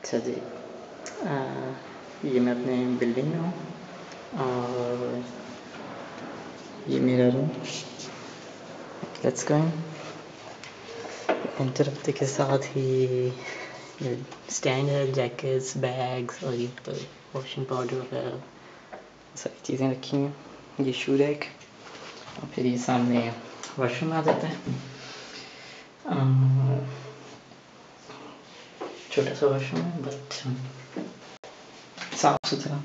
अच्छा जी, ये मैं अपने बिल्डिंग में हूँ और ये मेरा रूम। लेट्स गो एंटर होते के साथ ही स्टैंड है, जैकेट्स, बैग्स और ये पर वॉशिंग पाउडर वगैरह सारी चीज़ें रखी हैं। ये शू रैक और फिर ये सामने वॉशरूम आ जाता है। छोटा सा वॉशरूम है बट साफ सुथरा।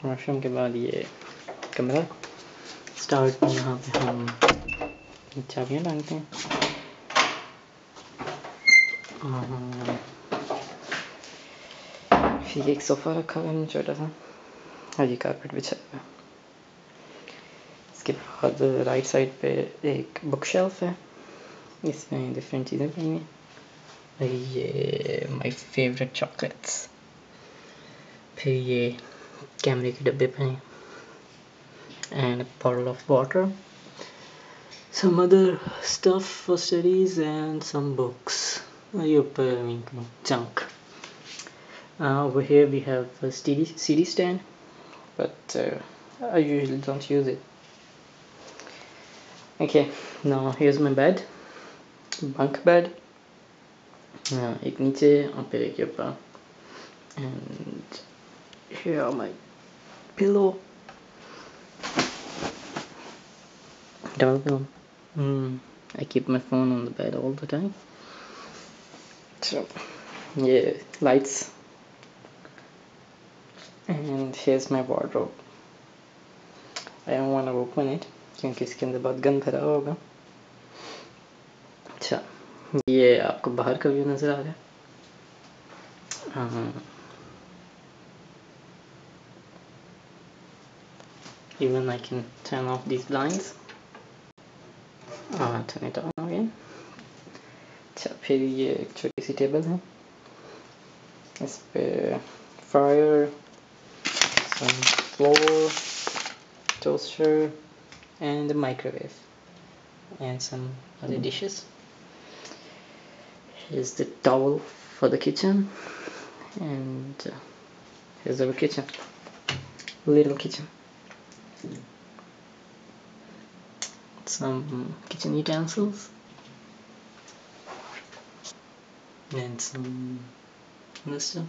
वॉशरूम के बाद ये कमरा। स्टार्ट में यहाँ पे हम चाबियाँ टांगते हैं। फिर एक सोफ़ा रखा हुआ है छोटा सा और ये कारपेट बिछा हुआ है। इसके बाद राइट साइड पे एक बुक शेल्फ है, इसमें डिफरेंट चीज़ें पड़ी हैं। ये माय फेवरेट चॉकलेट्स। फिर ये कैमरे के डब्बे पे हैं and a bottle of water, some other stuff for studies and some books. Junk. Over here we have a CD stand, but I usually don't use it. Okay, now here's my bed, bunk bed. एक नीचे और फिर एक ऊपर, and here are my pillow. Double pillow. I keep my phone on the bed all the time. So yeah, lights. And here's my wardrobe. I don't want to open it क्योंकि इसके अंदर बहुत गंद भरा होगा। अच्छा, ये आपको बाहर का व्यू नज़र आ रहा है। Even I can turn off these blinds. Turn it on again. अच्छा, फिर ये एक छोटी सी टेबल है, इस पे fryer, some flour, toaster and a microwave and some other dishes. Here's the towel for the kitchen, and here's our kitchen, little kitchen. Some kitchen utensils and some other stuff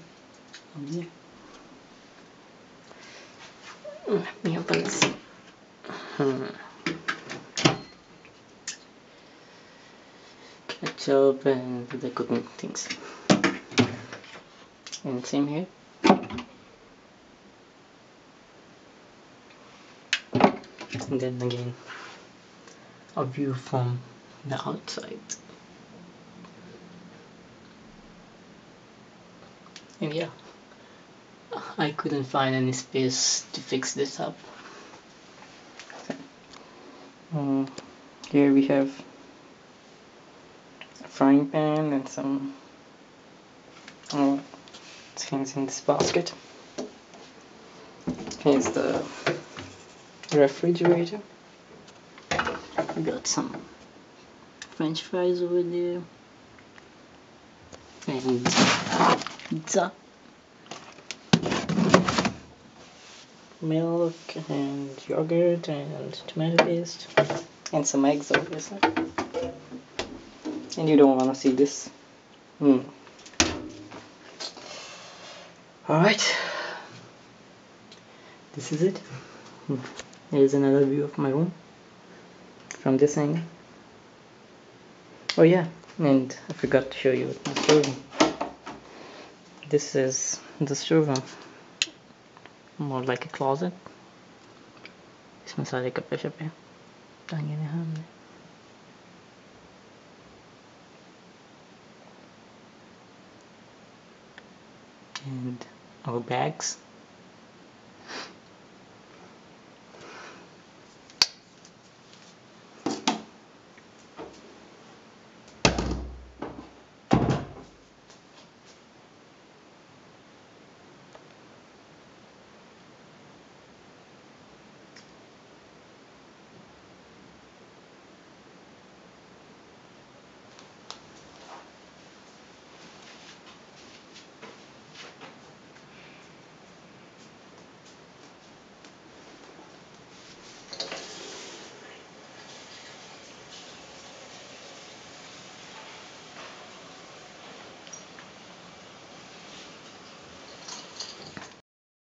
up there. Let me open this. Ketchup and the cooking things. And same here. And then again, a view from the outside. And yeah, I couldn't find any space to fix this up. Here we have a frying pan and some things in this basket. Here's the refrigerator. We got some French fries over there and pizza, milk and yogurt and tomato paste and some eggs obviously. And you don't want to see this. Alright, this is it. Here's another view of my room from this angle. Oh yeah, and I forgot to show you my storeroom. This is the storeroom, more like a closet. इसमें सारे कपड़े शपड़े टांगे हैं हमने. And our bags.